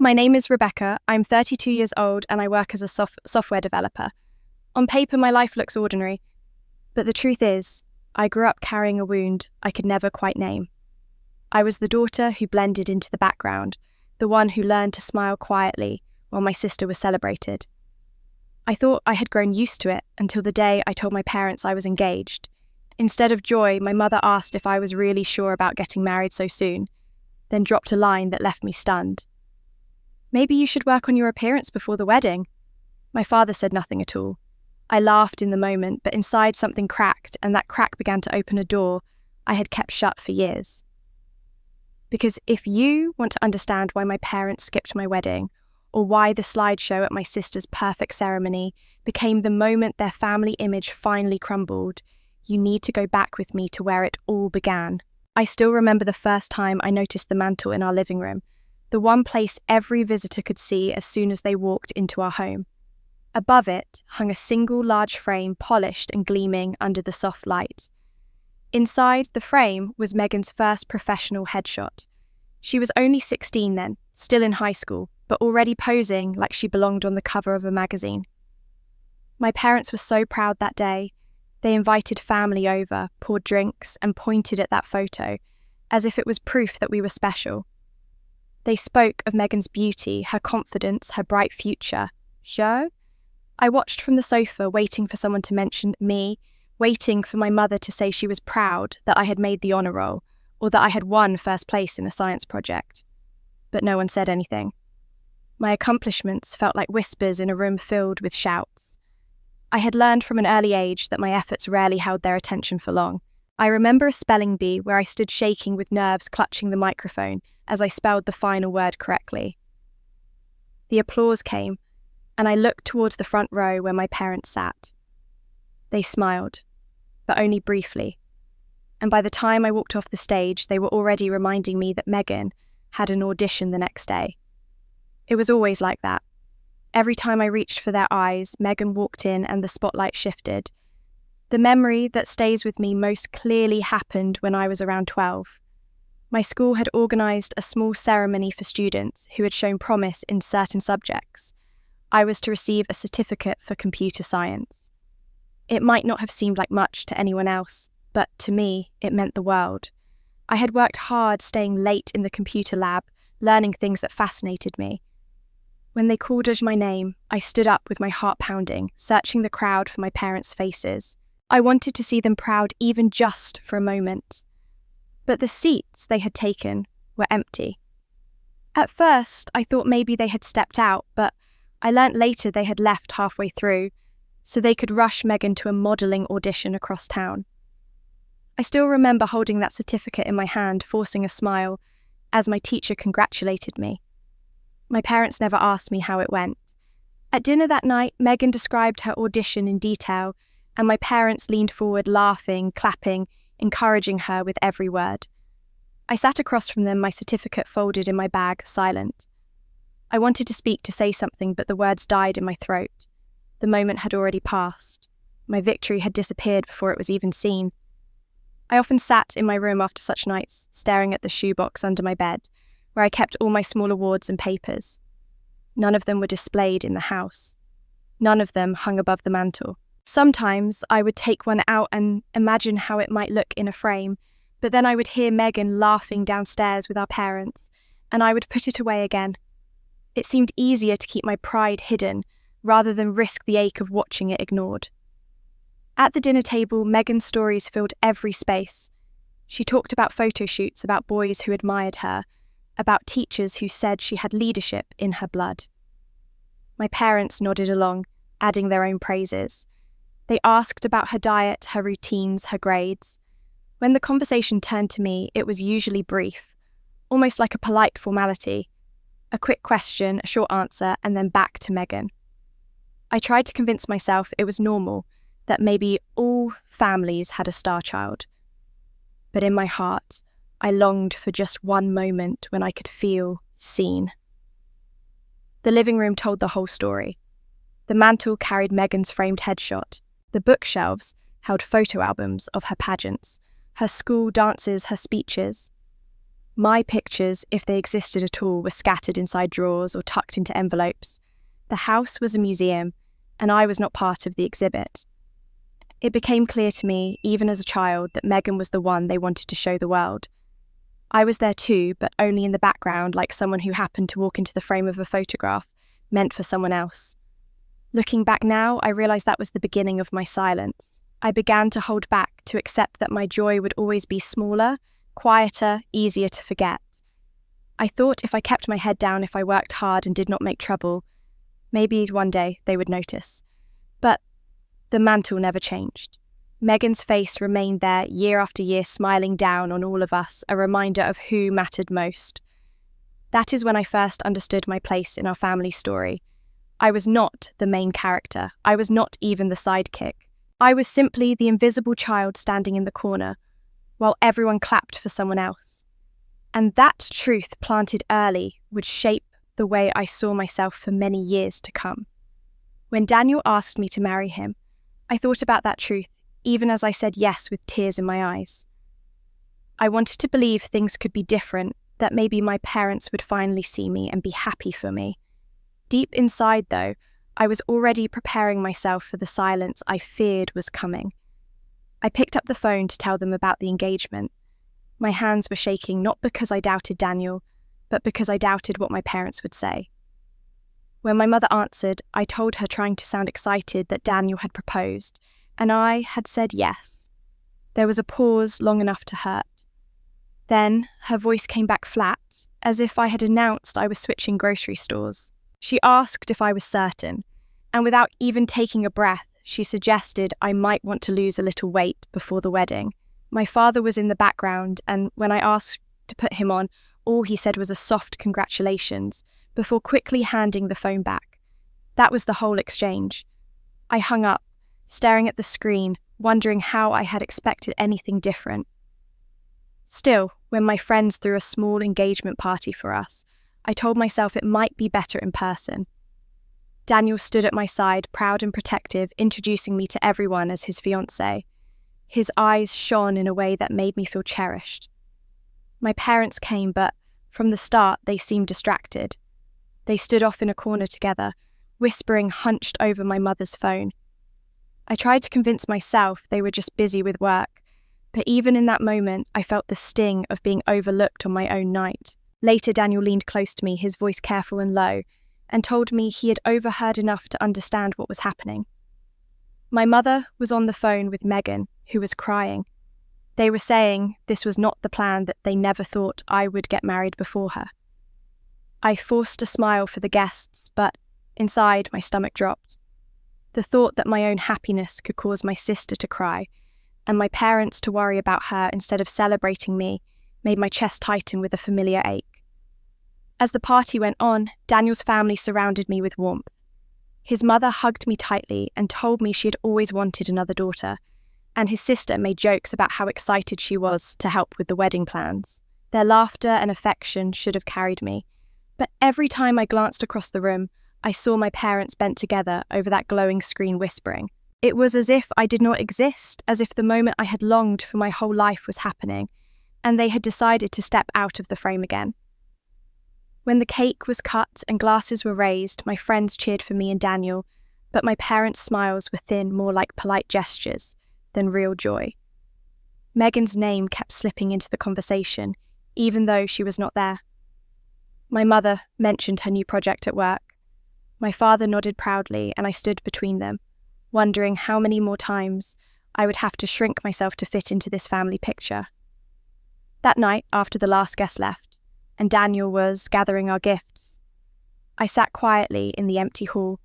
My name is Rebecca. I'm 32 years old and I work as a software developer. On paper, my life looks ordinary, but the truth is, I grew up carrying a wound I could never quite name. I was the daughter who blended into the background, the one who learned to smile quietly while my sister was celebrated. I thought I had grown used to it until the day I told my parents I was engaged. Instead of joy, my mother asked if I was really sure about getting married so soon, then dropped a line that left me stunned. "Maybe you should work on your appearance before the wedding." My father said nothing at all. I laughed in the moment, but inside something cracked, and that crack began to open a door I had kept shut for years. Because if you want to understand why my parents skipped my wedding, or why the slideshow at my sister's perfect ceremony became the moment their family image finally crumbled, you need to go back with me to where it all began. I still remember the first time I noticed the mantle in our living room, the one place every visitor could see as soon as they walked into our home. Above it hung a single large frame, polished and gleaming under the soft light. Inside the frame was Megan's first professional headshot. She was only 16 then, still in high school, but already posing like she belonged on the cover of a magazine. My parents were so proud that day. They invited family over, poured drinks, and pointed at that photo, as if it was proof that we were special. They spoke of Megan's beauty, her confidence, her bright future. Show? I watched from the sofa, waiting for someone to mention me, waiting for my mother to say she was proud that I had made the honour roll, or that I had won first place in a science project. But no one said anything. My accomplishments felt like whispers in a room filled with shouts. I had learned from an early age that my efforts rarely held their attention for long. I remember a spelling bee where I stood shaking with nerves, clutching the microphone as I spelled the final word correctly. The applause came, and I looked towards the front row where my parents sat. They smiled, but only briefly, and by the time I walked off the stage, they were already reminding me that Megan had an audition the next day. It was always like that. Every time I reached for their eyes, Megan walked in and the spotlight shifted. The memory that stays with me most clearly happened when I was around 12. My school had organised a small ceremony for students who had shown promise in certain subjects. I was to receive a certificate for computer science. It might not have seemed like much to anyone else, but to me, it meant the world. I had worked hard staying late in the computer lab, learning things that fascinated me. When they called out my name, I stood up with my heart pounding, searching the crowd for my parents' faces. I wanted to see them proud even just for a moment. But the seats they had taken were empty. At first, I thought maybe they had stepped out, but I learnt later they had left halfway through, so they could rush Megan to a modelling audition across town. I still remember holding that certificate in my hand, forcing a smile, as my teacher congratulated me. My parents never asked me how it went. At dinner that night, Megan described her audition in detail, and my parents leaned forward, laughing, clapping, encouraging her with every word. I sat across from them, my certificate folded in my bag, silent. I wanted to speak, to say something, but the words died in my throat. The moment had already passed. My victory had disappeared before it was even seen. I often sat in my room after such nights, staring at the shoebox under my bed, where I kept all my small awards and papers. None of them were displayed in the house. None of them hung above the mantel. Sometimes I would take one out and imagine how it might look in a frame, but then I would hear Megan laughing downstairs with our parents, and I would put it away again. It seemed easier to keep my pride hidden, rather than risk the ache of watching it ignored. At the dinner table, Megan's stories filled every space. She talked about photo shoots, about boys who admired her, about teachers who said she had leadership in her blood. My parents nodded along, adding their own praises. They asked about her diet, her routines, her grades. When the conversation turned to me, it was usually brief, almost like a polite formality. A quick question, a short answer, and then back to Megan. I tried to convince myself it was normal, that maybe all families had a star child. But in my heart, I longed for just one moment when I could feel seen. The living room told the whole story. The mantel carried Megan's framed headshot. The bookshelves held photo albums of her pageants, her school dances, her speeches. My pictures, if they existed at all, were scattered inside drawers or tucked into envelopes. The house was a museum, and I was not part of the exhibit. It became clear to me, even as a child, that Megan was the one they wanted to show the world. I was there too, but only in the background, like someone who happened to walk into the frame of a photograph, meant for someone else. Looking back now, I realised that was the beginning of my silence. I began to hold back, to accept that my joy would always be smaller, quieter, easier to forget. I thought if I kept my head down, if I worked hard and did not make trouble, maybe one day they would notice. But the mantle never changed. Megan's face remained there year after year, smiling down on all of us, a reminder of who mattered most. That is when I first understood my place in our family story. I was not the main character. I was not even the sidekick. I was simply the invisible child standing in the corner, while everyone clapped for someone else. And that truth, planted early, would shape the way I saw myself for many years to come. When Daniel asked me to marry him, I thought about that truth, even as I said yes with tears in my eyes. I wanted to believe things could be different, that maybe my parents would finally see me and be happy for me. Deep inside, though, I was already preparing myself for the silence I feared was coming. I picked up the phone to tell them about the engagement. My hands were shaking not because I doubted Daniel, but because I doubted what my parents would say. When my mother answered, I told her, trying to sound excited, that Daniel had proposed, and I had said yes. There was a pause long enough to hurt. Then her voice came back flat, as if I had announced I was switching grocery stores. She asked if I was certain, and without even taking a breath, she suggested I might want to lose a little weight before the wedding. My father was in the background, and when I asked to put him on, all he said was a soft congratulations, before quickly handing the phone back. That was the whole exchange. I hung up, staring at the screen, wondering how I had expected anything different. Still, when my friends threw a small engagement party for us, I told myself it might be better in person. Daniel stood at my side, proud and protective, introducing me to everyone as his fiancé. His eyes shone in a way that made me feel cherished. My parents came, but from the start they seemed distracted. They stood off in a corner together, whispering, hunched over my mother's phone. I tried to convince myself they were just busy with work, but even in that moment I felt the sting of being overlooked on my own night. Later, Daniel leaned close to me, his voice careful and low, and told me he had overheard enough to understand what was happening. My mother was on the phone with Megan, who was crying. They were saying this was not the plan, that they never thought I would get married before her. I forced a smile for the guests, but inside my stomach dropped. The thought that my own happiness could cause my sister to cry, and my parents to worry about her instead of celebrating me, made my chest tighten with a familiar ache. As the party went on, Daniel's family surrounded me with warmth. His mother hugged me tightly and told me she had always wanted another daughter, and his sister made jokes about how excited she was to help with the wedding plans. Their laughter and affection should have carried me, but every time I glanced across the room, I saw my parents bent together over that glowing screen whispering. It was as if I did not exist, as if the moment I had longed for my whole life was happening, and they had decided to step out of the frame again. When the cake was cut and glasses were raised, my friends cheered for me and Daniel, but my parents' smiles were thin, more like polite gestures than real joy. Megan's name kept slipping into the conversation, even though she was not there. My mother mentioned her new project at work. My father nodded proudly, and I stood between them, wondering how many more times I would have to shrink myself to fit into this family picture. That night, after the last guest left, and Daniel was gathering our gifts, I sat quietly in the empty hall.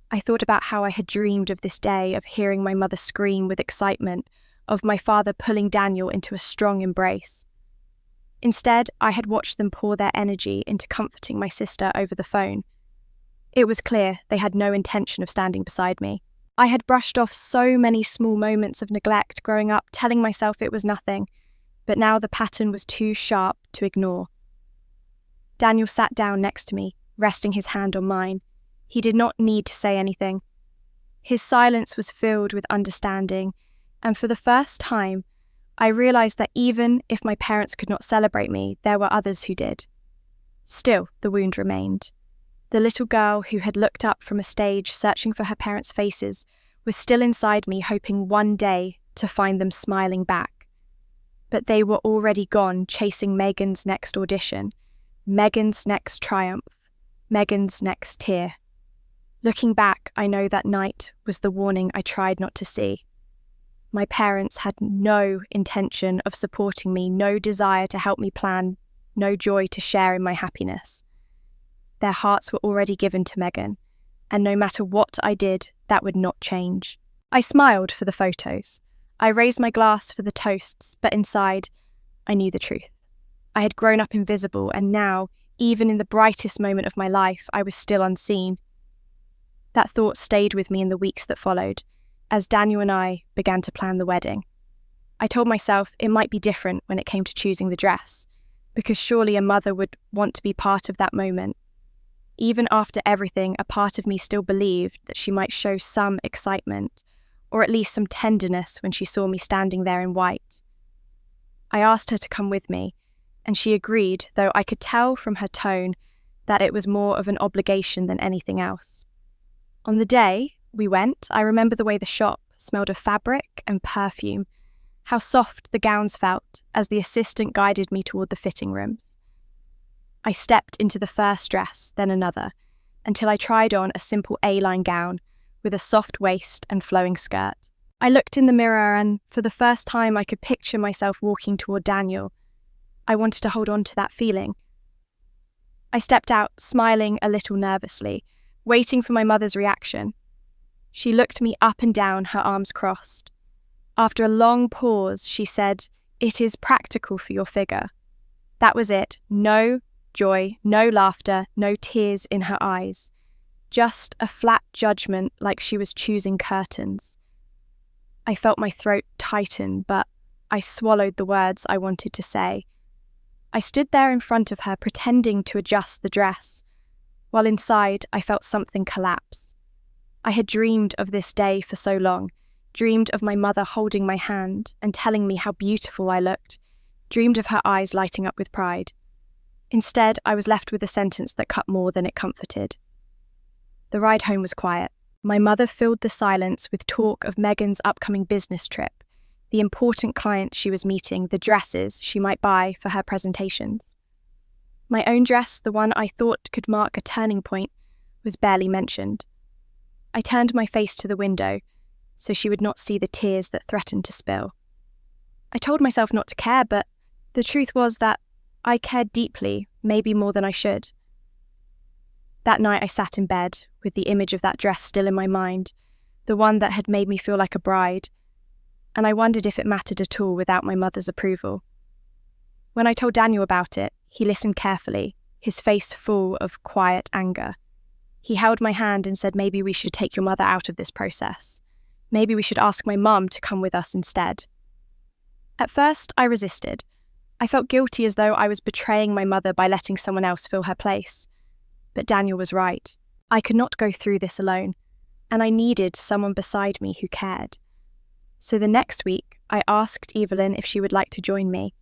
I thought about how I had dreamed of this day, of hearing my mother scream with excitement, of my father pulling Daniel into a strong embrace. Instead, I had watched them pour their energy into comforting my sister over the phone. It was clear they had no intention of standing beside me. I had brushed off so many small moments of neglect growing up, telling myself it was nothing, but now the pattern was too sharp to ignore. Daniel sat down next to me, resting his hand on mine. He did not need to say anything. His silence was filled with understanding, and for the first time, I realised that even if my parents could not celebrate me, there were others who did. Still, the wound remained. The little girl who had looked up from a stage searching for her parents' faces was still inside me, hoping one day to find them smiling back. But they were already gone, chasing Megan's next audition, Megan's next triumph, Megan's next tear. Looking back, I know that night was the warning I tried not to see. My parents had no intention of supporting me, no desire to help me plan, no joy to share in my happiness. Their hearts were already given to Megan, and no matter what I did, that would not change. I smiled for the photos. I raised my glass for the toasts, but inside, I knew the truth. I had grown up invisible, and now, even in the brightest moment of my life, I was still unseen. That thought stayed with me in the weeks that followed, as Daniel and I began to plan the wedding. I told myself it might be different when it came to choosing the dress, because surely a mother would want to be part of that moment. Even after everything, a part of me still believed that she might show some excitement, or at least some tenderness when she saw me standing there in white. I asked her to come with me, and she agreed, though I could tell from her tone that it was more of an obligation than anything else. On the day we went, I remember the way the shop smelled of fabric and perfume, how soft the gowns felt as the assistant guided me toward the fitting rooms. I stepped into the first dress, then another, until I tried on a simple A-line gown with a soft waist and flowing skirt. I looked in the mirror and, for the first time, I could picture myself walking toward Daniel. I wanted to hold on to that feeling. I stepped out, smiling a little nervously, waiting for my mother's reaction. She looked me up and down, her arms crossed. After a long pause, she said, "It is practical for your figure." That was it. No joy, no laughter, no tears in her eyes. Just a flat judgment, like she was choosing curtains. I felt my throat tighten, but I swallowed the words I wanted to say. I stood there in front of her, pretending to adjust the dress, while inside I felt something collapse. I had dreamed of this day for so long, dreamed of my mother holding my hand and telling me how beautiful I looked, dreamed of her eyes lighting up with pride. Instead, I was left with a sentence that cut more than it comforted. The ride home was quiet. My mother filled the silence with talk of Megan's upcoming business trip, the important clients she was meeting, the dresses she might buy for her presentations. My own dress, the one I thought could mark a turning point, was barely mentioned. I turned my face to the window so she would not see the tears that threatened to spill. I told myself not to care, but the truth was that I cared deeply, maybe more than I should. That night I sat in bed, with the image of that dress still in my mind, the one that had made me feel like a bride, and I wondered if it mattered at all without my mother's approval. When I told Daniel about it, he listened carefully, his face full of quiet anger. He held my hand and said maybe we should take your mother out of this process. Maybe we should ask my mum to come with us instead. At first, I resisted. I felt guilty, as though I was betraying my mother by letting someone else fill her place. But Daniel was right. I could not go through this alone, and I needed someone beside me who cared. So the next week, I asked Evelyn if she would like to join me.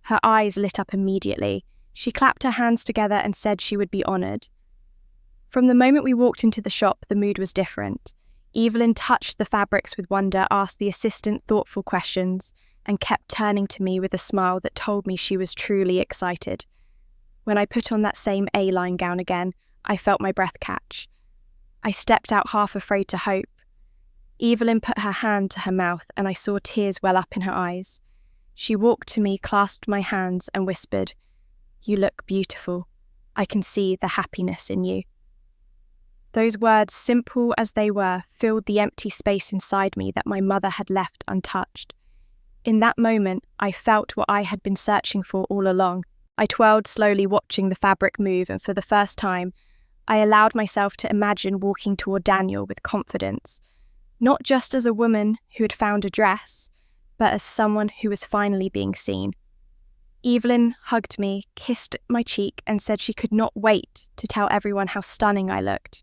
Her eyes lit up immediately. She clapped her hands together and said she would be honoured. From the moment we walked into the shop, the mood was different. Evelyn touched the fabrics with wonder, asked the assistant thoughtful questions, and kept turning to me with a smile that told me she was truly excited. When I put on that same A-line gown again, I felt my breath catch. I stepped out half afraid to hope. Evelyn put her hand to her mouth and I saw tears well up in her eyes. She walked to me, clasped my hands and whispered, "You look beautiful. I can see the happiness in you." Those words, simple as they were, filled the empty space inside me that my mother had left untouched. In that moment, I felt what I had been searching for all along. I twirled slowly, watching the fabric move, and for the first time, I allowed myself to imagine walking toward Daniel with confidence, not just as a woman who had found a dress, but as someone who was finally being seen. Evelyn hugged me, kissed my cheek, and said she could not wait to tell everyone how stunning I looked.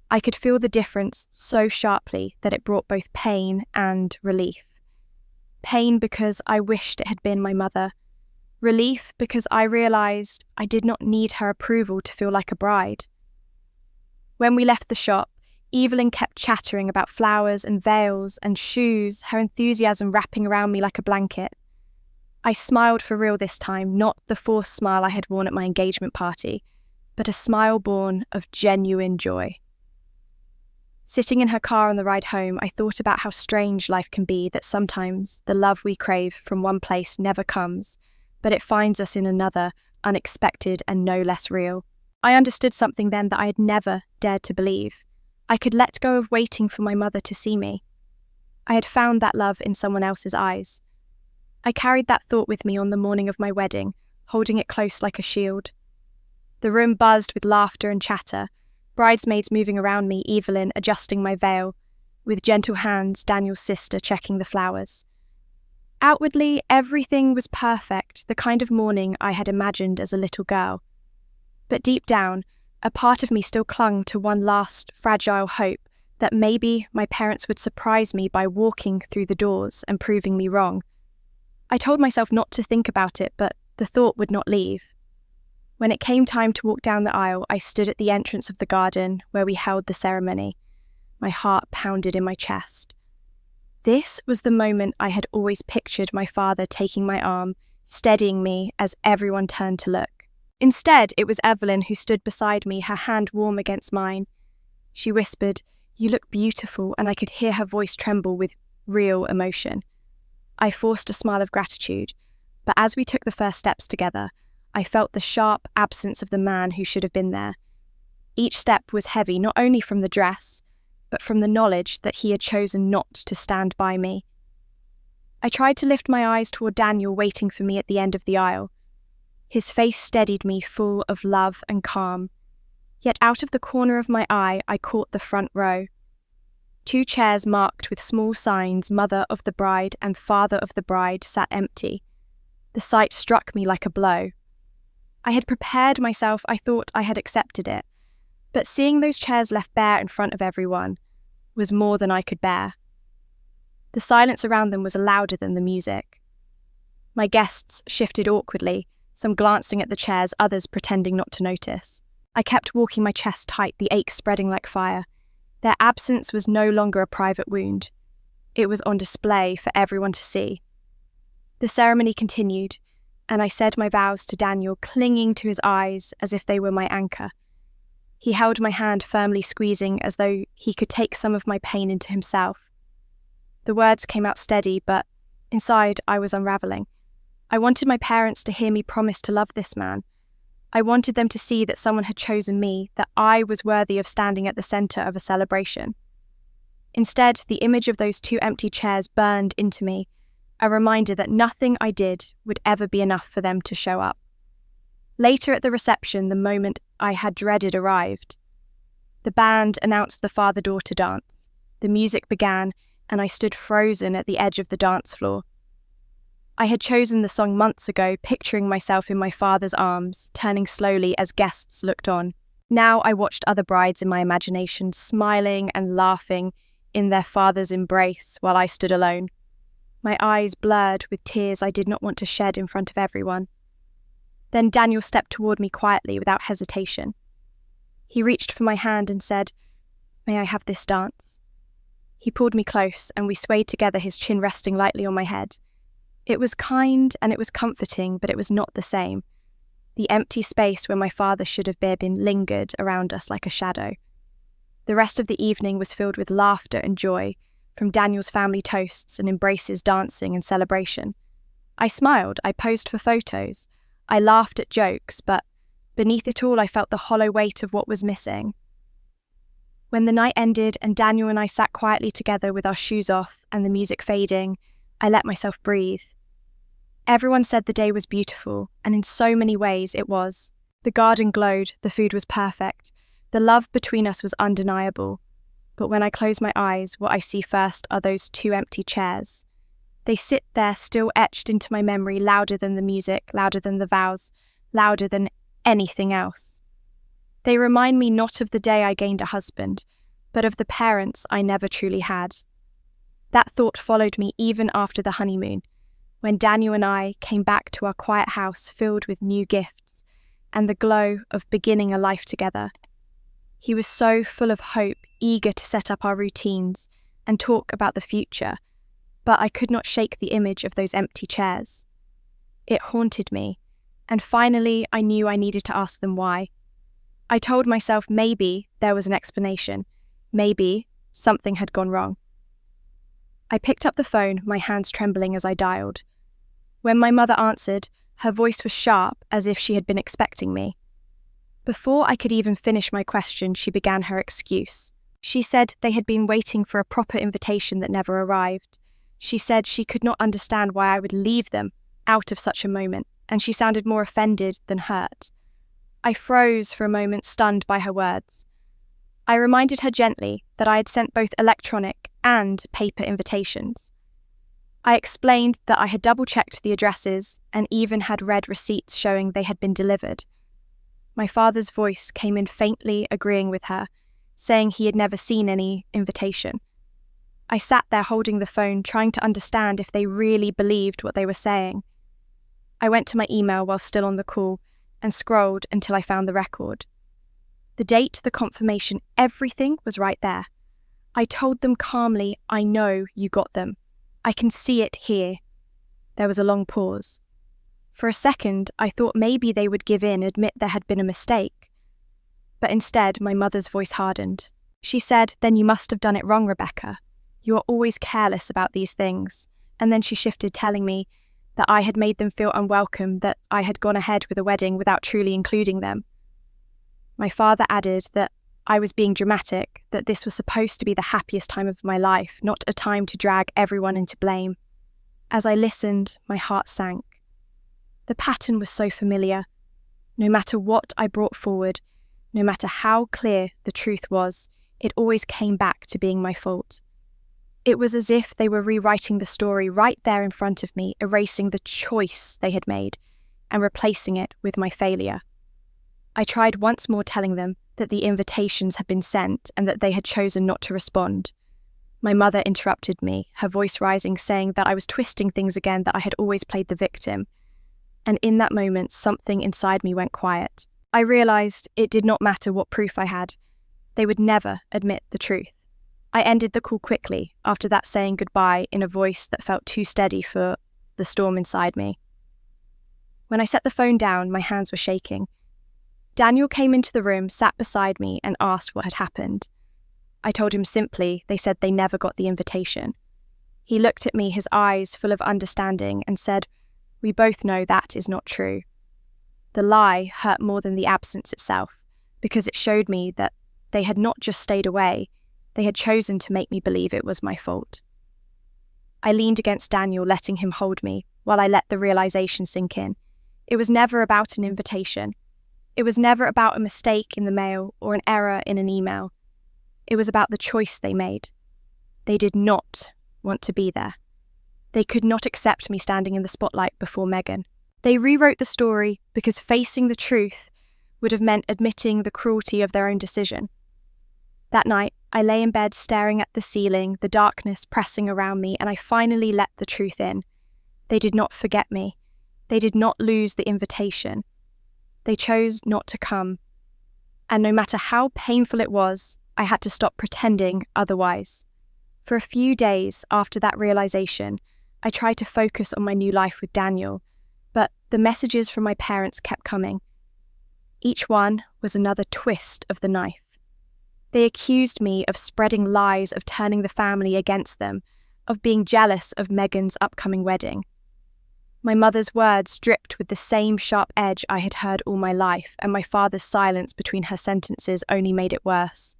I could feel the difference so sharply that it brought both pain and relief. Pain because I wished it had been my mother. Relief because I realised I did not need her approval to feel like a bride. When we left the shop, Evelyn kept chattering about flowers and veils and shoes, her enthusiasm wrapping around me like a blanket. I smiled for real this time, not the forced smile I had worn at my engagement party, but a smile born of genuine joy. Sitting in her car on the ride home, I thought about how strange life can be, that sometimes the love we crave from one place never comes, but it finds us in another, unexpected and no less real. I understood something then that I had never dared to believe. I could let go of waiting for my mother to see me. I had found that love in someone else's eyes. I carried that thought with me on the morning of my wedding, holding it close like a shield. The room buzzed with laughter and chatter, bridesmaids moving around me, Evelyn adjusting my veil, with gentle hands Daniel's sister checking the flowers. Outwardly, everything was perfect, the kind of morning I had imagined as a little girl. But deep down, a part of me still clung to one last fragile hope that maybe my parents would surprise me by walking through the doors and proving me wrong. I told myself not to think about it, but the thought would not leave. When it came time to walk down the aisle, I stood at the entrance of the garden where we held the ceremony. My heart pounded in my chest. This was the moment I had always pictured my father taking my arm, steadying me as everyone turned to look. Instead, it was Evelyn who stood beside me, her hand warm against mine. She whispered, "You look beautiful," and I could hear her voice tremble with real emotion. I forced a smile of gratitude, but as we took the first steps together, I felt the sharp absence of the man who should have been there. Each step was heavy, not only from the dress, but from the knowledge that he had chosen not to stand by me. I tried to lift my eyes toward Daniel waiting for me at the end of the aisle. His face steadied me, full of love and calm. Yet out of the corner of my eye, I caught the front row. 2 chairs marked with small signs, Mother of the Bride and Father of the Bride, sat empty. The sight struck me like a blow. I had prepared myself, I thought I had accepted it, but seeing those chairs left bare in front of everyone was more than I could bear. The silence around them was louder than the music. My guests shifted awkwardly, some glancing at the chairs, others pretending not to notice. I kept walking my chest tight, the ache spreading like fire. Their absence was no longer a private wound. It was on display for everyone to see. The ceremony continued, and I said my vows to Daniel, clinging to his eyes as if they were my anchor. He held my hand firmly, squeezing as though he could take some of my pain into himself. The words came out steady, but inside I was unraveling. I wanted my parents to hear me promise to love this man. I wanted them to see that someone had chosen me, that I was worthy of standing at the centre of a celebration. Instead, the image of those 2 empty chairs burned into me, a reminder that nothing I did would ever be enough for them to show up. Later at the reception, the moment I had dreaded arrived. The band announced the father-daughter dance. The music began, and I stood frozen at the edge of the dance floor. I had chosen the song months ago, picturing myself in my father's arms, turning slowly as guests looked on. Now I watched other brides in my imagination, smiling and laughing in their father's embrace while I stood alone. My eyes blurred with tears I did not want to shed in front of everyone. Then Daniel stepped toward me quietly, without hesitation. He reached for my hand and said, "May I have this dance?" He pulled me close, and we swayed together, his chin resting lightly on my head. It was kind and it was comforting, but it was not the same. The empty space where my father should have been lingered around us like a shadow. The rest of the evening was filled with laughter and joy, from Daniel's family toasts and embraces, dancing and celebration. I smiled, I posed for photos, I laughed at jokes, but beneath it all I felt the hollow weight of what was missing. When the night ended and Daniel and I sat quietly together with our shoes off and the music fading, I let myself breathe. Everyone said the day was beautiful, and in so many ways it was. The garden glowed, the food was perfect, the love between us was undeniable. But when I close my eyes, what I see first are those 2 empty chairs. They sit there, still etched into my memory, louder than the music, louder than the vows, louder than anything else. They remind me not of the day I gained a husband, but of the parents I never truly had. That thought followed me even after the honeymoon, when Daniel and I came back to our quiet house filled with new gifts and the glow of beginning a life together. He was so full of hope, eager to set up our routines and talk about the future, but I could not shake the image of those empty chairs. It haunted me, and finally I knew I needed to ask them why. I told myself maybe there was an explanation, maybe something had gone wrong. I picked up the phone, my hands trembling as I dialed. When my mother answered, her voice was sharp, as if she had been expecting me. Before I could even finish my question, she began her excuse. She said they had been waiting for a proper invitation that never arrived. She said she could not understand why I would leave them out of such a moment, and she sounded more offended than hurt. I froze for a moment, stunned by her words. I reminded her gently that I had sent both electronic and paper invitations. I explained that I had double-checked the addresses and even had read receipts showing they had been delivered. My father's voice came in faintly agreeing with her, saying he had never seen any invitation. I sat there holding the phone, trying to understand if they really believed what they were saying. I went to my email while still on the call and scrolled until I found the record. The date, the confirmation, everything was right there. I told them calmly, I know you got them. I can see it here. There was a long pause. For a second, I thought maybe they would give in, admit there had been a mistake. But instead, my mother's voice hardened. She said, "Then you must have done it wrong, Rebecca. You are always careless about these things." And then she shifted, telling me that I had made them feel unwelcome, that I had gone ahead with a wedding without truly including them. My father added that I was being dramatic, that this was supposed to be the happiest time of my life, not a time to drag everyone into blame. As I listened, my heart sank. The pattern was so familiar. No matter what I brought forward, no matter how clear the truth was, it always came back to being my fault. It was as if they were rewriting the story right there in front of me, erasing the choice they had made and replacing it with my failure. I tried once more telling them that the invitations had been sent and that they had chosen not to respond. My mother interrupted me, her voice rising, saying that I was twisting things again, that I had always played the victim. And in that moment, something inside me went quiet. I realised it did not matter what proof I had. They would never admit the truth. I ended the call quickly, after that saying goodbye in a voice that felt too steady for the storm inside me. When I set the phone down, my hands were shaking. Daniel came into the room, sat beside me, and asked what had happened. I told him simply they said they never got the invitation. He looked at me, his eyes full of understanding, and said, "We both know that is not true." The lie hurt more than the absence itself, because it showed me that they had not just stayed away, they had chosen to make me believe it was my fault. I leaned against Daniel, letting him hold me, while I let the realization sink in. It was never about an invitation. It was never about a mistake in the mail or an error in an email. It was about the choice they made. They did not want to be there. They could not accept me standing in the spotlight before Megan. They rewrote the story because facing the truth would have meant admitting the cruelty of their own decision. That night, I lay in bed staring at the ceiling, the darkness pressing around me, and I finally let the truth in. They did not forget me. They did not lose the invitation. They chose not to come. And no matter how painful it was, I had to stop pretending otherwise. For a few days after that realization, I tried to focus on my new life with Daniel, but the messages from my parents kept coming. Each one was another twist of the knife. They accused me of spreading lies, of turning the family against them, of being jealous of Megan's upcoming wedding. My mother's words dripped with the same sharp edge I had heard all my life, and my father's silence between her sentences only made it worse.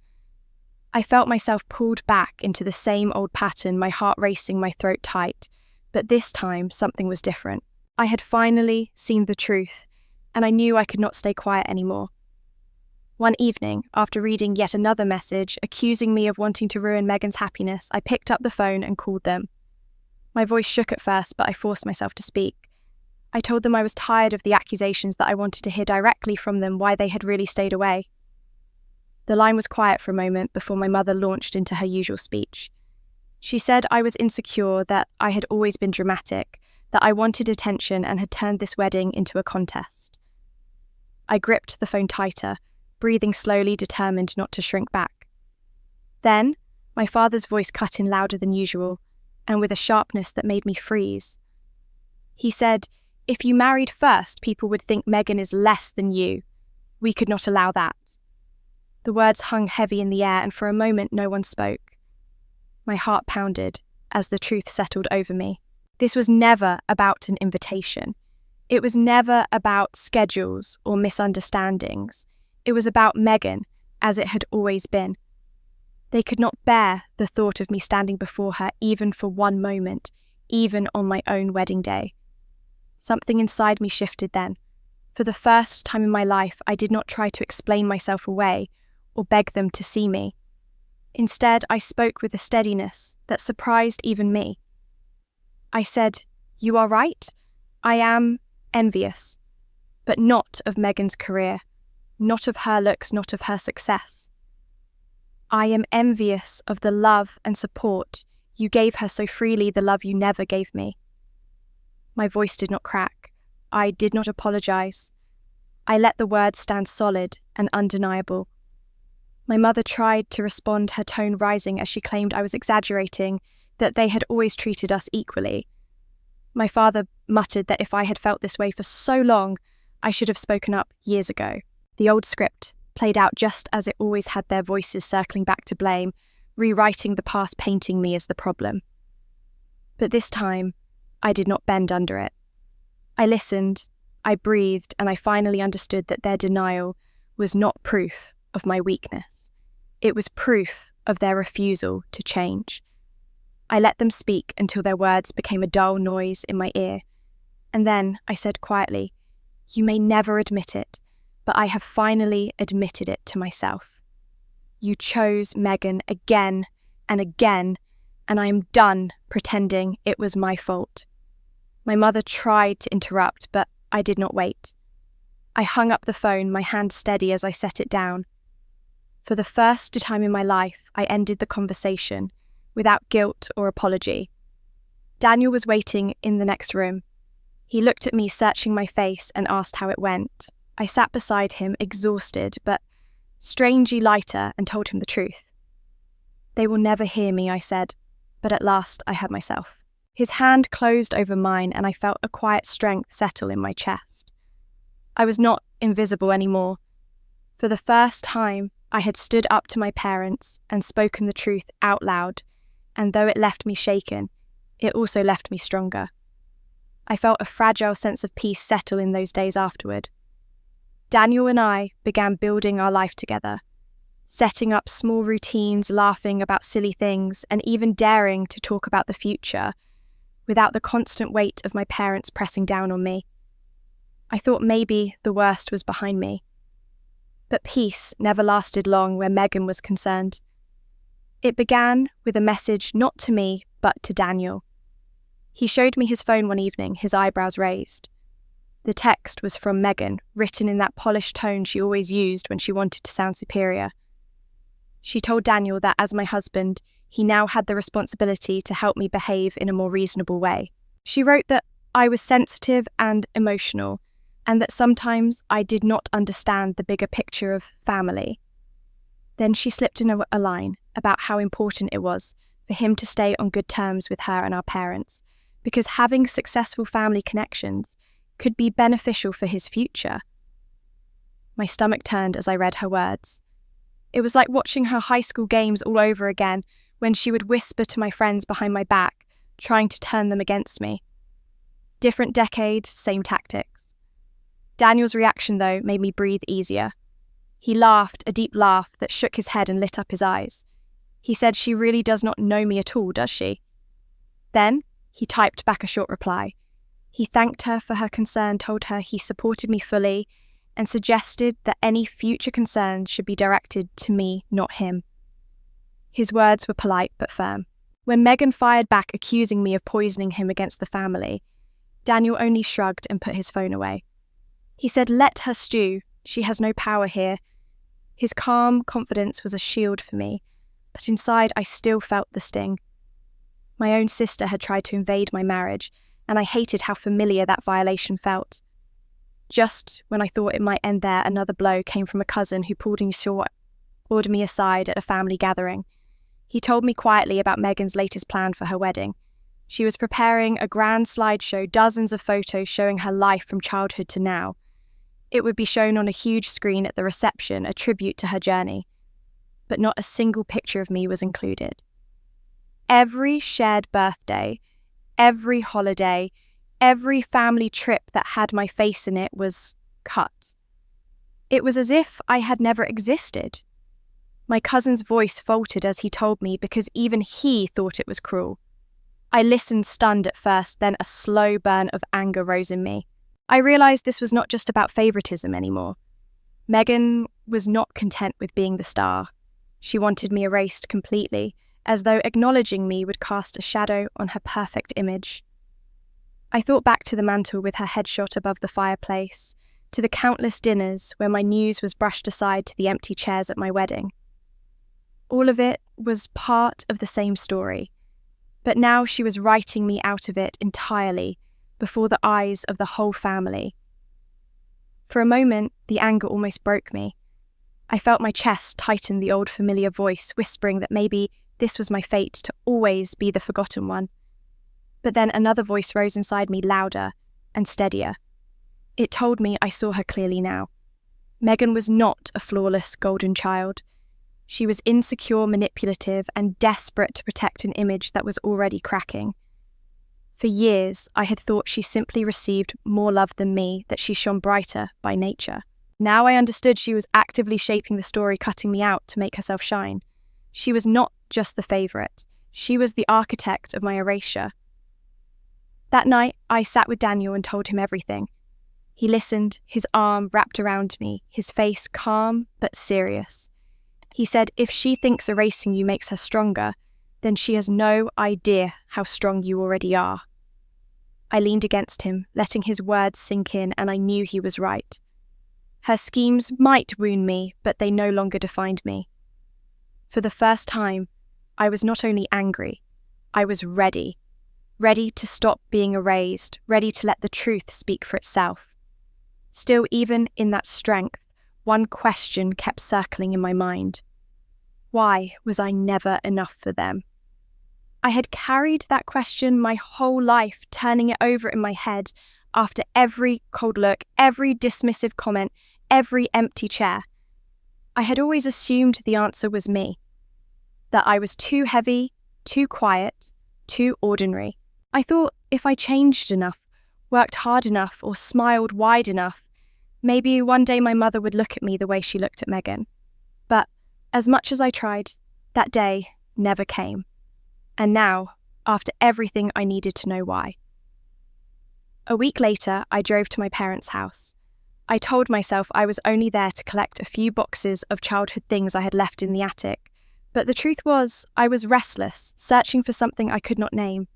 I felt myself pulled back into the same old pattern, my heart racing, my throat tight. But this time, something was different. I had finally seen the truth, and I knew I could not stay quiet anymore. One evening, after reading yet another message accusing me of wanting to ruin Megan's happiness, I picked up the phone and called them. My voice shook at first, but I forced myself to speak. I told them I was tired of the accusations, that I wanted to hear directly from them why they had really stayed away. The line was quiet for a moment before my mother launched into her usual speech. She said I was insecure, that I had always been dramatic, that I wanted attention and had turned this wedding into a contest. I gripped the phone tighter, breathing slowly, determined not to shrink back. Then, my father's voice cut in louder than usual, and with a sharpness that made me freeze. He said, "If you married first, people would think Megan is less than you. We could not allow that." The words hung heavy in the air, and for a moment no one spoke. My heart pounded as the truth settled over me. This was never about an invitation. It was never about schedules or misunderstandings. It was about Megan, as it had always been. They could not bear the thought of me standing before her even for one moment, even on my own wedding day. Something inside me shifted then. For the first time in my life, I did not try to explain myself away or beg them to see me. Instead, I spoke with a steadiness that surprised even me. I said, "You are right. I am envious, but not of Megan's career, not of her looks, not of her success. I am envious of the love and support you gave her so freely, the love you never gave me." My voice did not crack. I did not apologize. I let the words stand solid and undeniable. My mother tried to respond, her tone rising as she claimed I was exaggerating, that they had always treated us equally. My father muttered that if I had felt this way for so long, I should have spoken up years ago. The old script played out just as it always had, their voices circling back to blame, rewriting the past, painting me as the problem. But this time, I did not bend under it. I listened, I breathed, and I finally understood that their denial was not proof of my weakness. It was proof of their refusal to change. I let them speak until their words became a dull noise in my ear. And then I said quietly, "You may never admit it, but I have finally admitted it to myself. You chose Megan again and again, and I am done pretending it was my fault." My mother tried to interrupt, but I did not wait. I hung up the phone, my hand steady as I set it down. For the first time in my life, I ended the conversation without guilt or apology. Daniel was waiting in the next room. He looked at me, searching my face, and asked how it went. I sat beside him, exhausted, but strangely lighter, and told him the truth. "They will never hear me," I said, but at last I heard myself. His hand closed over mine, and I felt a quiet strength settle in my chest. I was not invisible anymore. For the first time, I had stood up to my parents and spoken the truth out loud, and though it left me shaken, it also left me stronger. I felt a fragile sense of peace settle in those days afterward. Daniel and I began building our life together, setting up small routines, laughing about silly things, and even daring to talk about the future without the constant weight of my parents pressing down on me. I thought maybe the worst was behind me. But peace never lasted long where Megan was concerned. It began with a message not to me, but to Daniel. He showed me his phone one evening, his eyebrows raised. The text was from Megan, written in that polished tone she always used when she wanted to sound superior. She told Daniel that as my husband, he now had the responsibility to help me behave in a more reasonable way. She wrote that I was sensitive and emotional, and that sometimes I did not understand the bigger picture of family. Then she slipped in a line about how important it was for him to stay on good terms with her and our parents, because having successful family connections could be beneficial for his future. My stomach turned as I read her words. It was like watching her high school games all over again, when she would whisper to my friends behind my back, trying to turn them against me. Different decade, same tactics. Daniel's reaction, though, made me breathe easier. He laughed, a deep laugh that shook his head and lit up his eyes. He said, "She really does not know me at all, does she?" Then he typed back a short reply. He thanked her for her concern, told her he supported me fully, and suggested that any future concerns should be directed to me, not him. His words were polite but firm. When Megan fired back, accusing me of poisoning him against the family, Daniel only shrugged and put his phone away. He said, "Let her stew. She has no power here." His calm confidence was a shield for me, but inside I still felt the sting. My own sister had tried to invade my marriage, and I hated how familiar that violation felt. Just when I thought it might end there, another blow came from a cousin who pulled me aside at a family gathering. He told me quietly about Megan's latest plan for her wedding. She was preparing a grand slideshow, dozens of photos showing her life from childhood to now. It would be shown on a huge screen at the reception, a tribute to her journey. But not a single picture of me was included. Every shared birthday, every holiday, every family trip that had my face in it was cut. It was as if I had never existed. My cousin's voice faltered as he told me because even he thought it was cruel. I listened stunned at first, then a slow burn of anger rose in me. I realised this was not just about favouritism anymore. Megan was not content with being the star. She wanted me erased completely, as though acknowledging me would cast a shadow on her perfect image. I thought back to the mantel with her headshot above the fireplace, to the countless dinners where my news was brushed aside to the empty chairs at my wedding. All of it was part of the same story, but now she was writing me out of it entirely, before the eyes of the whole family. For a moment, the anger almost broke me. I felt my chest tighten, the old familiar voice whispering that maybe this was my fate to always be the forgotten one. But then another voice rose inside me, louder and steadier. It told me I saw her clearly now. Megan was not a flawless golden child. She was insecure, manipulative, and desperate to protect an image that was already cracking. For years, I had thought she simply received more love than me, that she shone brighter by nature. Now I understood she was actively shaping the story, cutting me out to make herself shine. She was not just the favourite. She was the architect of my erasure. That night, I sat with Daniel and told him everything. He listened, his arm wrapped around me, his face calm but serious. He said, if she thinks erasing you makes her stronger, then she has no idea how strong you already are. I leaned against him, letting his words sink in, and I knew he was right. Her schemes might wound me, but they no longer defined me. For the first time, I was not only angry, I was ready. Ready to stop being erased, ready to let the truth speak for itself. Still, even in that strength, one question kept circling in my mind. Why was I never enough for them? I had carried that question my whole life, turning it over in my head after every cold look, every dismissive comment, every empty chair. I had always assumed the answer was me, that I was too heavy, too quiet, too ordinary. I thought if I changed enough, worked hard enough, or smiled wide enough, maybe one day my mother would look at me the way she looked at Megan. But as much as I tried, that day never came. And now, after everything, I needed to know why. A week later, I drove to my parents' house. I told myself I was only there to collect a few boxes of childhood things I had left in the attic, but the truth was, I was restless, searching for something I could not name.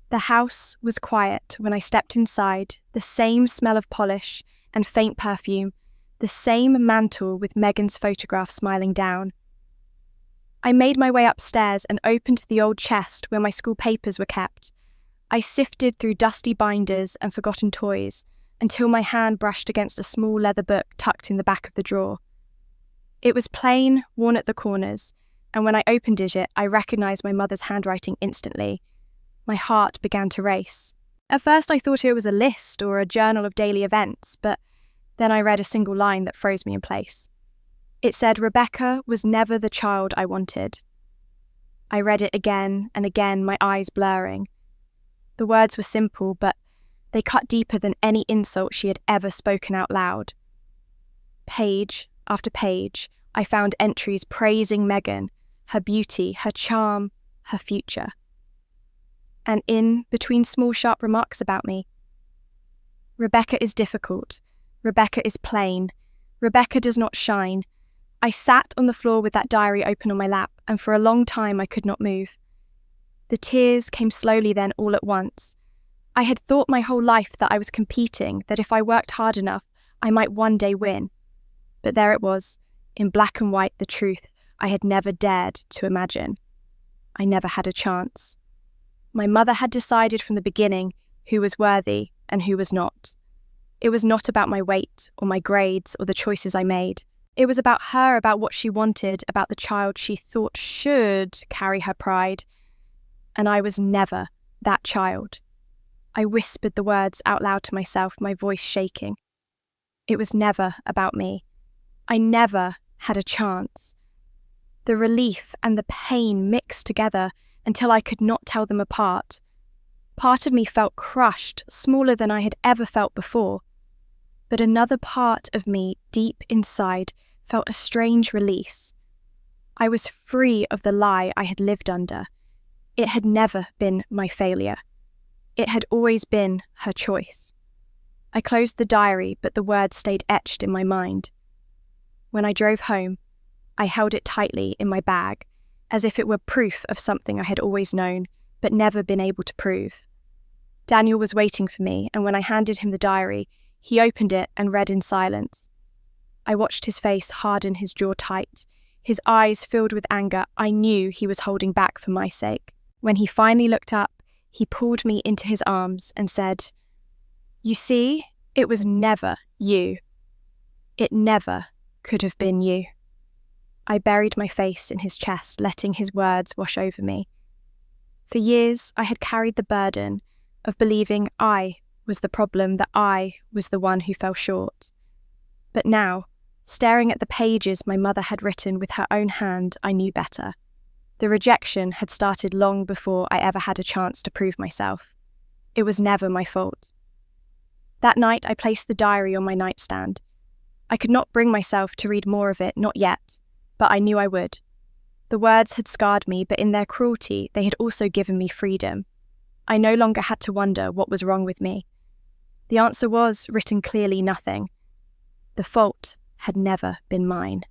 The house was quiet when I stepped inside, the same smell of polish and faint perfume, the same mantle with Megan's photograph smiling down. I made my way upstairs and opened the old chest where my school papers were kept. I sifted through dusty binders and forgotten toys until my hand brushed against a small leather book tucked in the back of the drawer. It was plain, worn at the corners, and when I opened it, I recognised my mother's handwriting instantly. My heart began to race. At first I thought it was a list or a journal of daily events, but then I read a single line that froze me in place. It said, Rebecca was never the child I wanted. I read it again and again, my eyes blurring. The words were simple, but they cut deeper than any insult she had ever spoken out loud. Page after page, I found entries praising Megan, her beauty, her charm, her future. And in between small sharp remarks about me, Rebecca is difficult. Rebecca is plain. Rebecca does not shine. I sat on the floor with that diary open on my lap, and for a long time I could not move. The tears came slowly then all at once. I had thought my whole life that I was competing, that if I worked hard enough, I might one day win. But there it was, in black and white, the truth I had never dared to imagine. I never had a chance. My mother had decided from the beginning who was worthy and who was not. It was not about my weight or my grades or the choices I made. It was about her, about what she wanted, about the child she thought should carry her pride. And I was never that child. I whispered the words out loud to myself, my voice shaking. It was never about me. I never had a chance. The relief and the pain mixed together until I could not tell them apart. Part of me felt crushed, smaller than I had ever felt before. But another part of me, deep inside, felt a strange release. I was free of the lie I had lived under. It had never been my failure. It had always been her choice. I closed the diary, but the words stayed etched in my mind. When I drove home, I held it tightly in my bag, as if it were proof of something I had always known, but never been able to prove. Daniel was waiting for me, and when I handed him the diary, he opened it and read in silence. I watched his face harden, his jaw tight, his eyes filled with anger. I knew he was holding back for my sake. When he finally looked up, he pulled me into his arms and said, "You see, it was never you. It never could have been you." I buried my face in his chest, letting his words wash over me. For years, I had carried the burden of believing I was the problem, that I was the one who fell short. But now, staring at the pages my mother had written with her own hand, I knew better. The rejection had started long before I ever had a chance to prove myself. It was never my fault. That night, I placed the diary on my nightstand. I could not bring myself to read more of it, not yet, but I knew I would. The words had scarred me, but in their cruelty, they had also given me freedom. I no longer had to wonder what was wrong with me. The answer was, written clearly, nothing. The fault had never been mine.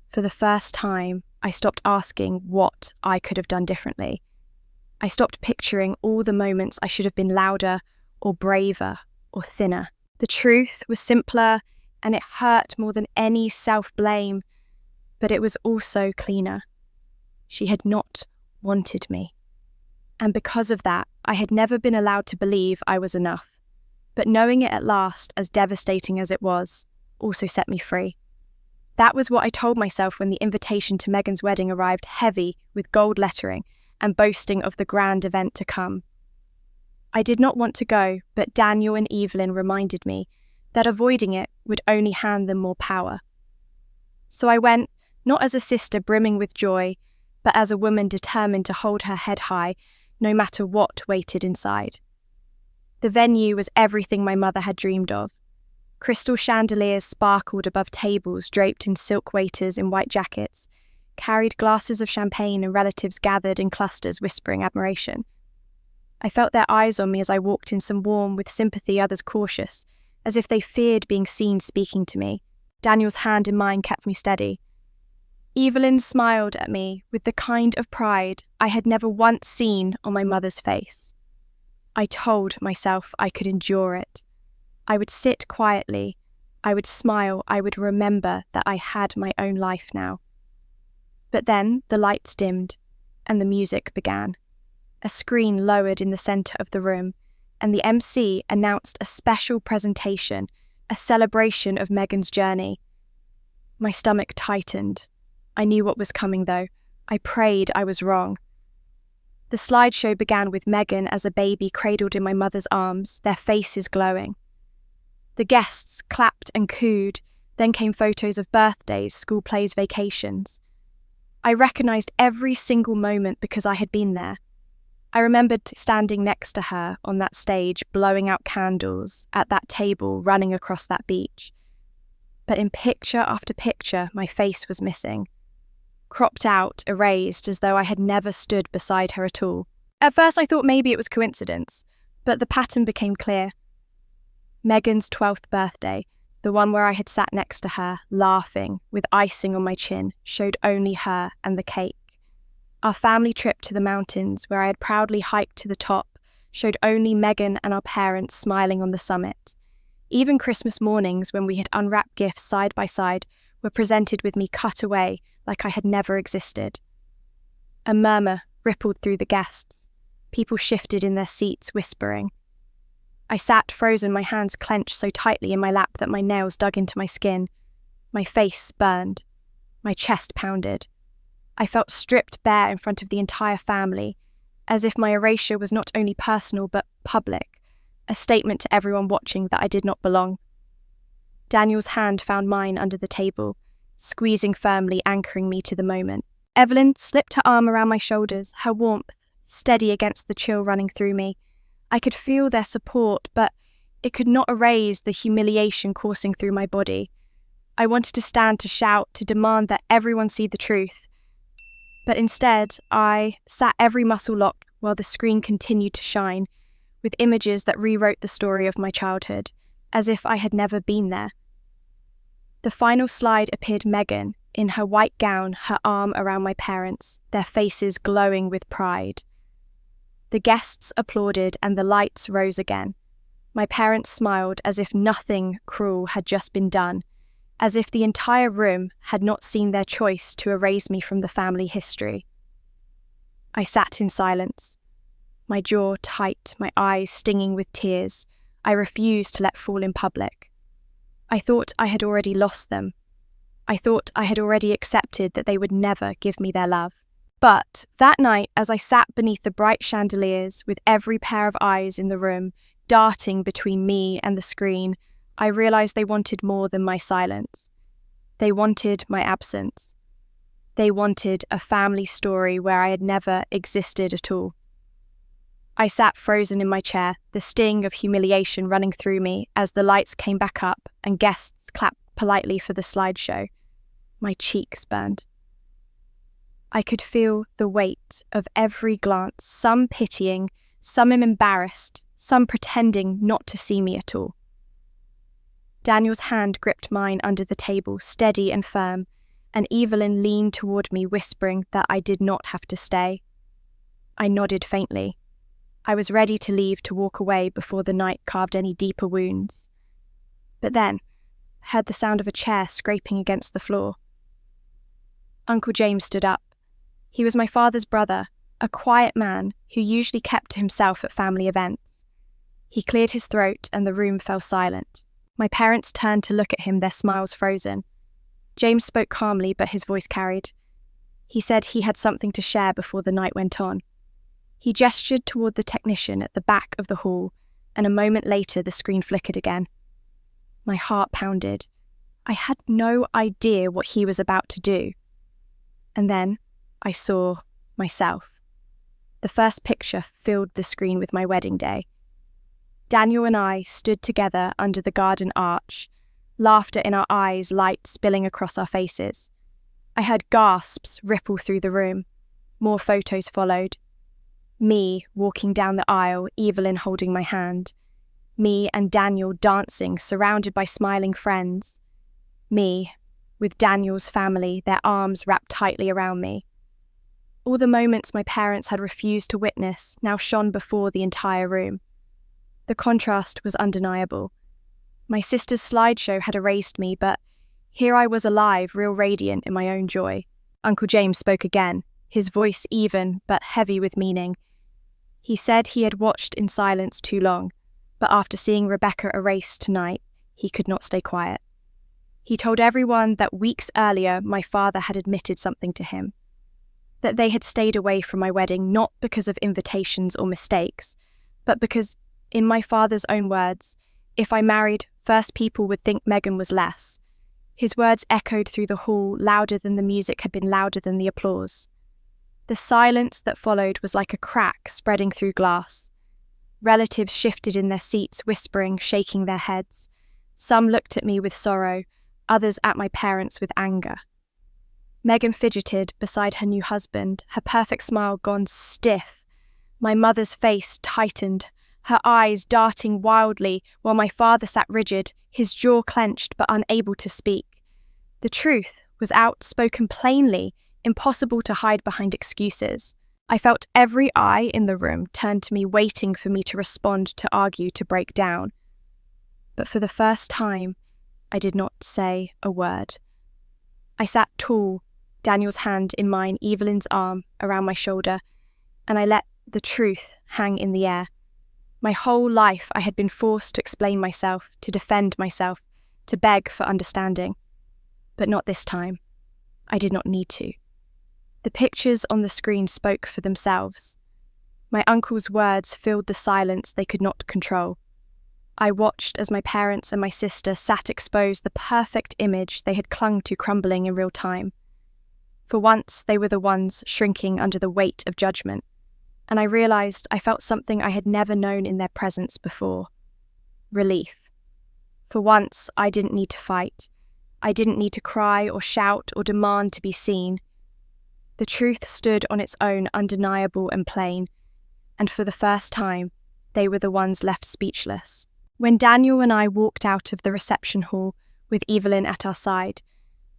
For the first time, I stopped asking what I could have done differently. I stopped picturing all the moments I should have been louder or braver or thinner. The truth was simpler, and it hurt more than any self-blame, but it was also cleaner. She had not wanted me. And because of that, I had never been allowed to believe I was enough. But knowing it at last, as devastating as it was, also set me free. That was what I told myself when the invitation to Megan's wedding arrived, heavy with gold lettering and boasting of the grand event to come. I did not want to go, but Daniel and Evelyn reminded me that avoiding it would only hand them more power. So I went, not as a sister brimming with joy, but as a woman determined to hold her head high, no matter what waited inside. The venue was everything my mother had dreamed of. Crystal chandeliers sparkled above tables draped in silk waiters in white jackets, carried glasses of champagne, and relatives gathered in clusters whispering admiration. I felt their eyes on me as I walked in, some warm with sympathy, others cautious, as if they feared being seen speaking to me. Daniel's hand in mine kept me steady. Evelyn smiled at me with the kind of pride I had never once seen on my mother's face. I told myself I could endure it. I would sit quietly, I would smile, I would remember that I had my own life now. But then the lights dimmed, and the music began. A screen lowered in the centre of the room, and the MC announced a special presentation, a celebration of Megan's journey. My stomach tightened. I knew what was coming, though. I prayed I was wrong. The slideshow began with Megan as a baby cradled in my mother's arms, their faces glowing. The guests clapped and cooed, then came photos of birthdays, school plays, vacations. I recognised every single moment because I had been there. I remembered standing next to her on that stage, blowing out candles, at that table, running across that beach. But in picture after picture, my face was missing. Cropped out, erased, as though I had never stood beside her at all. At first I thought maybe it was coincidence, but the pattern became clear. Megan's 12th birthday, the one where I had sat next to her, laughing, with icing on my chin, showed only her and the cake. Our family trip to the mountains, where I had proudly hiked to the top, showed only Megan and our parents smiling on the summit. Even Christmas mornings, when we had unwrapped gifts side by side, were presented with me cut away like I had never existed. A murmur rippled through the guests. People shifted in their seats, whispering. I sat frozen, my hands clenched so tightly in my lap that my nails dug into my skin. My face burned. My chest pounded. I felt stripped bare in front of the entire family, as if my erasure was not only personal but public, a statement to everyone watching that I did not belong. Daniel's hand found mine under the table, squeezing firmly, anchoring me to the moment. Evelyn slipped her arm around my shoulders, her warmth steady against the chill running through me. I could feel their support, but it could not erase the humiliation coursing through my body. I wanted to stand, to shout, to demand that everyone see the truth. But instead, I sat every muscle locked while the screen continued to shine, with images that rewrote the story of my childhood, as if I had never been there. The final slide appeared Megan, in her white gown, her arm around my parents, their faces glowing with pride. The guests applauded and the lights rose again. My parents smiled as if nothing cruel had just been done, as if the entire room had not seen their choice to erase me from the family history. I sat in silence, my jaw tight, my eyes stinging with tears. I refused to let fall in public. I thought I had already lost them. I thought I had already accepted that they would never give me their love. But that night, as I sat beneath the bright chandeliers, with every pair of eyes in the room darting between me and the screen, I realized they wanted more than my silence. They wanted my absence. They wanted a family story where I had never existed at all. I sat frozen in my chair, the sting of humiliation running through me as the lights came back up and guests clapped politely for the slideshow. My cheeks burned. I could feel the weight of every glance, some pitying, some embarrassed, some pretending not to see me at all. Daniel's hand gripped mine under the table, steady and firm, and Evelyn leaned toward me, whispering that I did not have to stay. I nodded faintly. I was ready to leave, to walk away before the night carved any deeper wounds. But then, I heard the sound of a chair scraping against the floor. Uncle James stood up. He was my father's brother, a quiet man who usually kept to himself at family events. He cleared his throat and the room fell silent. My parents turned to look at him, their smiles frozen. James spoke calmly, but his voice carried. He said he had something to share before the night went on. He gestured toward the technician at the back of the hall, and a moment later the screen flickered again. My heart pounded. I had no idea what he was about to do. And then I saw myself. The first picture filled the screen with my wedding day. Daniel and I stood together under the garden arch, laughter in our eyes, light spilling across our faces. I heard gasps ripple through the room. More photos followed. Me walking down the aisle, Evelyn holding my hand. Me and Daniel dancing, surrounded by smiling friends. Me, with Daniel's family, their arms wrapped tightly around me. All the moments my parents had refused to witness now shone before the entire room. The contrast was undeniable. My sister's slideshow had erased me, but here I was alive, real radiant in my own joy. Uncle James spoke again, his voice even but heavy with meaning. He said he had watched in silence too long, but after seeing Rebecca erased tonight, he could not stay quiet. He told everyone that weeks earlier my father had admitted something to him, that they had stayed away from my wedding not because of invitations or mistakes, but because, in my father's own words, if I married, first people would think Megan was less. His words echoed through the hall, louder than the music had been, louder than the applause. The silence that followed was like a crack spreading through glass. Relatives shifted in their seats, whispering, shaking their heads. Some looked at me with sorrow, others at my parents with anger. Megan fidgeted beside her new husband, her perfect smile gone stiff. My mother's face tightened, her eyes darting wildly, while my father sat rigid, his jaw clenched but unable to speak. The truth was out, spoken plainly, impossible to hide behind excuses. I felt every eye in the room turn to me, waiting for me to respond, to argue, to break down. But for the first time, I did not say a word. I sat tall, Daniel's hand in mine, Evelyn's arm around my shoulder, and I let The truth hung in the air. My whole life I had been forced to explain myself, to defend myself, to beg for understanding. But not this time. I did not need to. The pictures on the screen spoke for themselves. My uncle's words filled the silence they could not control. I watched as my parents and my sister sat exposed, the perfect image they had clung to crumbling in real time. For once, they were the ones shrinking under the weight of judgment, and I realized I felt something I had never known in their presence before. Relief. For once, I didn't need to fight. I didn't need to cry or shout or demand to be seen. The truth stood on its own, undeniable and plain, and for the first time, they were the ones left speechless. When Daniel and I walked out of the reception hall with Evelyn at our side,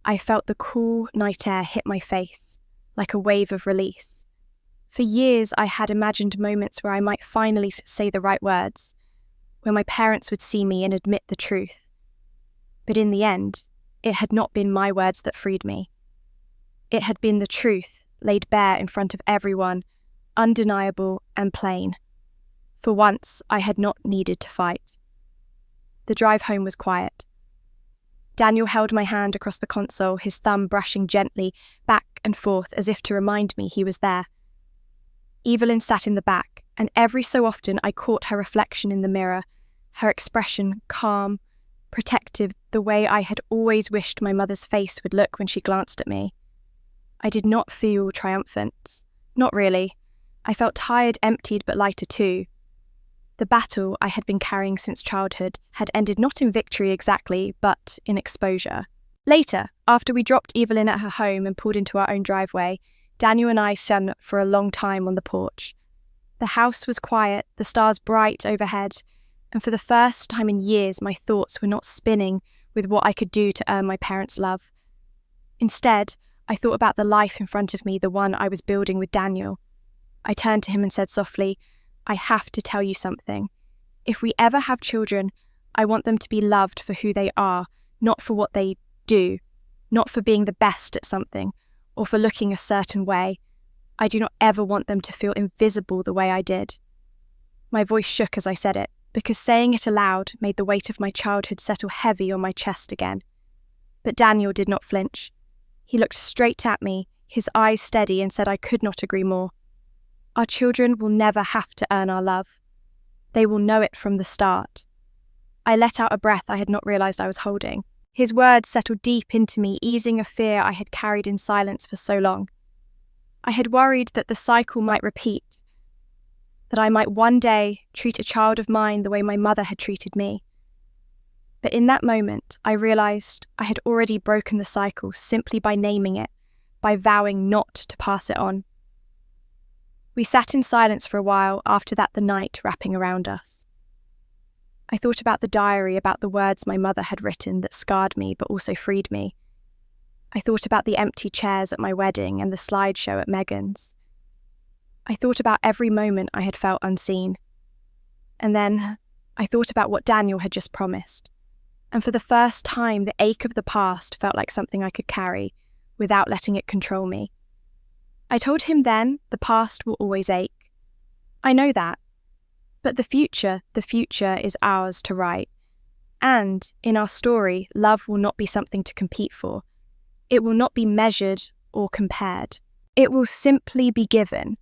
I felt the cool night air hit my face, like a wave of release. For years, I had imagined moments where I might finally say the right words, where my parents would see me and admit the truth. But in the end, it had not been my words that freed me. It had been the truth laid bare in front of everyone, undeniable and plain. For once, I had not needed to fight. The drive home was quiet. Daniel held my hand across the console, his thumb brushing gently back and forth as if to remind me he was there. Evelyn sat in the back, and every so often I caught her reflection in the mirror, her expression calm, protective, the way I had always wished my mother's face would look when she glanced at me. I did not feel triumphant. Not really. I felt tired, emptied, but lighter too. The battle I had been carrying since childhood had ended not in victory exactly, but in exposure. Later, after we dropped Evelyn at her home and pulled into our own driveway, Daniel and I sat for a long time on the porch. The house was quiet, the stars bright overhead, and for the first time in years my thoughts were not spinning with what I could do to earn my parents' love. Instead, I thought about the life in front of me, the one I was building with Daniel. I turned to him and said softly, "I have to tell you something. If we ever have children, I want them to be loved for who they are, not for what they do, not for being the best at something, or for looking a certain way. I do not ever want them to feel invisible the way I did." My voice shook as I said it, because saying it aloud made the weight of my childhood settle heavy on my chest again. But Daniel did not flinch. He looked straight at me, his eyes steady, and said I could not agree more. Our children will never have to earn our love. They will know it from the start. I let out a breath I had not realized I was holding. His words settled deep into me, easing a fear I had carried in silence for so long. I had worried that the cycle might repeat, that I might one day treat a child of mine the way my mother had treated me. But in that moment, I realized I had already broken the cycle simply by naming it, by vowing not to pass it on. We sat in silence for a while, after that the night wrapping around us. I thought about the diary, about the words my mother had written that scarred me but also freed me. I thought about the empty chairs at my wedding and the slideshow at Megan's. I thought about every moment I had felt unseen. And then I thought about what Daniel had just promised. And for the first time, the ache of the past felt like something I could carry without letting it control me. I told him then, the past will always ache. I know that. But the future is ours to write. And in our story, love will not be something to compete for. It will not be measured or compared. It will simply be given.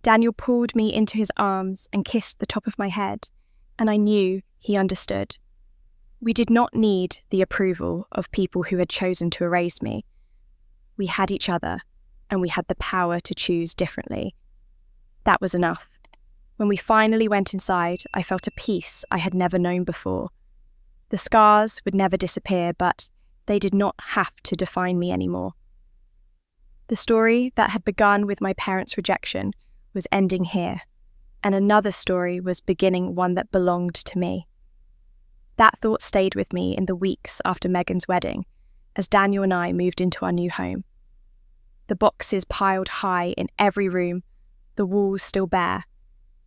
Daniel pulled me into his arms and kissed the top of my head, and I knew he understood. We did not need the approval of people who had chosen to erase me. We had each other, and we had the power to choose differently. That was enough. When we finally went inside, I felt a peace I had never known before. The scars would never disappear, but they did not have to define me anymore. The story that had begun with my parents' rejection was ending here, and another story was beginning, one that belonged to me. That thought stayed with me in the weeks after Megan's wedding, as Daniel and I moved into our new home. The boxes piled high in every room, the walls still bare,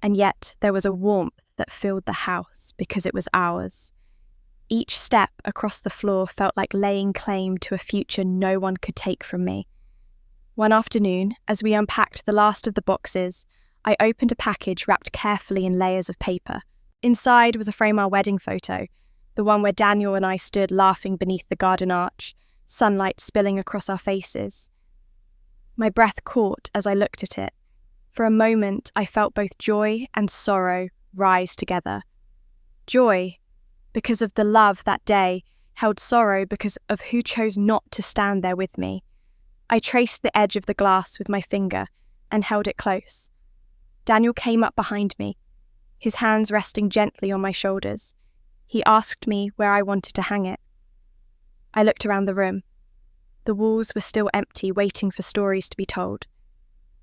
and yet there was a warmth that filled the house because it was ours. Each step across the floor felt like laying claim to a future no one could take from me. One afternoon, as we unpacked the last of the boxes, I opened a package wrapped carefully in layers of paper. Inside was a frame our wedding photo, the one where Daniel and I stood laughing beneath the garden arch, sunlight spilling across our faces. My breath caught as I looked at it. For a moment, I felt both joy and sorrow rise together. Joy, because of the love that day, held sorrow because of who chose not to stand there with me. I traced the edge of the glass with my finger and held it close. Daniel came up behind me, his hands resting gently on my shoulders. He asked me where I wanted to hang it. I looked around the room. The walls were still empty, waiting for stories to be told.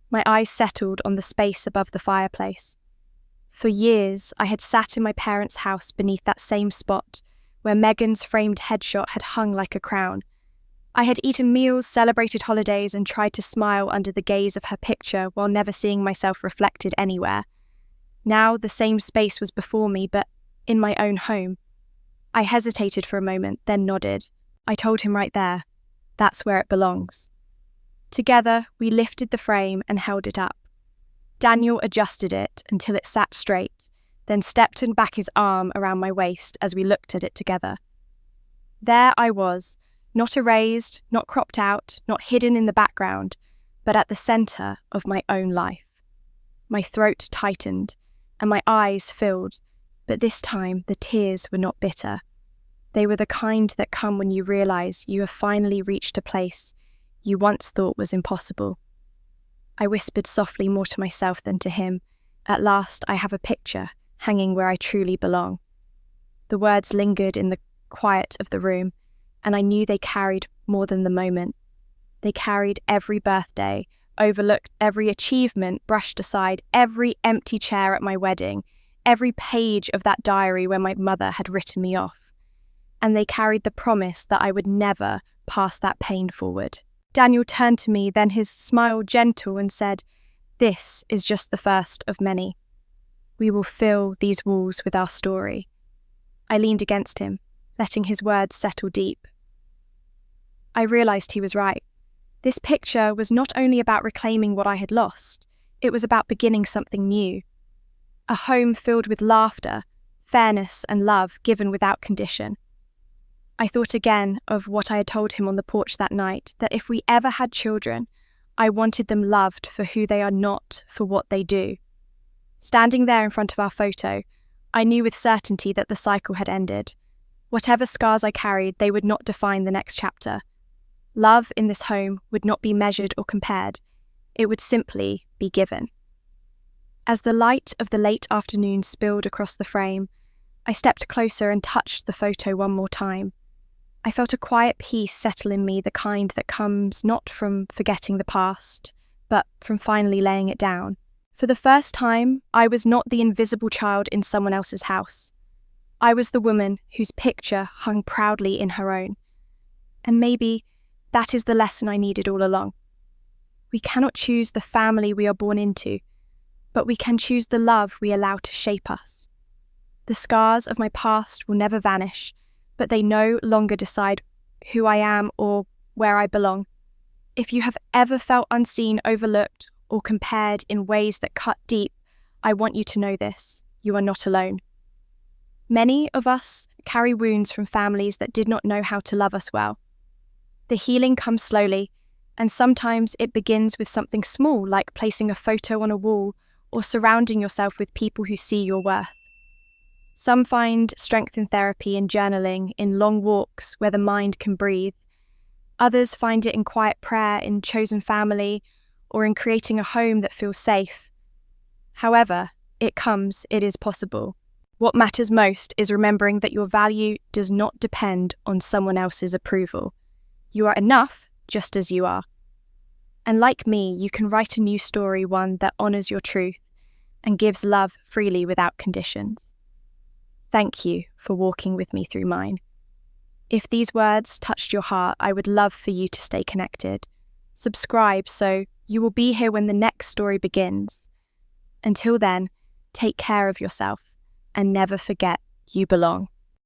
My eyes settled on the space above the fireplace. For years, I had sat in my parents' house beneath that same spot, where Megan's framed headshot had hung like a crown. I had eaten meals, celebrated holidays, and tried to smile under the gaze of her picture while never seeing myself reflected anywhere. Now the same space was before me, but in my own home. I hesitated for a moment, then nodded. I told him right there, that's where it belongs. Together, we lifted the frame and held it up. Daniel adjusted it until it sat straight, then stepped back his arm around my waist as we looked at it together. There I was, not erased, not cropped out, not hidden in the background, but at the centre of my own life. My throat tightened, and my eyes filled, but this time the tears were not bitter. They were the kind that come when you realise you have finally reached a place you once thought was impossible. I whispered softly more to myself than to him. At last I have a picture hanging where I truly belong. The words lingered in the quiet of the room, and I knew they carried more than the moment. They carried every birthday, overlooked every achievement, brushed aside every empty chair at my wedding, every page of that diary where my mother had written me off. And they carried the promise that I would never pass that pain forward. Daniel turned to me, then his smile gentle, and said, "This is just the first of many. We will fill these walls with our story." I leaned against him, letting his words settle deep. I realised he was right. This picture was not only about reclaiming what I had lost, it was about beginning something new. A home filled with laughter, fairness and love given without condition. I thought again of what I had told him on the porch that night, that if we ever had children, I wanted them loved for who they are, not for what they do. Standing there in front of our photo, I knew with certainty that the cycle had ended. Whatever scars I carried, they would not define the next chapter. Love in this home would not be measured or compared. It would simply be given. As the light of the late afternoon spilled across the frame, I stepped closer and touched the photo one more time. I felt a quiet peace settle in me, the kind that comes not from forgetting the past, but from finally laying it down. For the first time, I was not the invisible child in someone else's house. I was the woman whose picture hung proudly in her own. And maybe that is the lesson I needed all along. We cannot choose the family we are born into, but we can choose the love we allow to shape us. The scars of my past will never vanish, but they no longer decide who I am or where I belong. If you have ever felt unseen, overlooked, or compared in ways that cut deep, I want you to know this: you are not alone. Many of us carry wounds from families that did not know how to love us well. The healing comes slowly, and sometimes it begins with something small, like placing a photo on a wall or surrounding yourself with people who see your worth. Some find strength in therapy and journaling, in long walks where the mind can breathe. Others find it in quiet prayer, in chosen family, or in creating a home that feels safe. However it comes, it is possible. What matters most is remembering that your value does not depend on someone else's approval. You are enough just as you are. And like me, you can write a new story, one that honours your truth and gives love freely without conditions. Thank you for walking with me through mine. If these words touched your heart, I would love for you to stay connected. Subscribe so you will be here when the next story begins. Until then, take care of yourself and never forget you belong.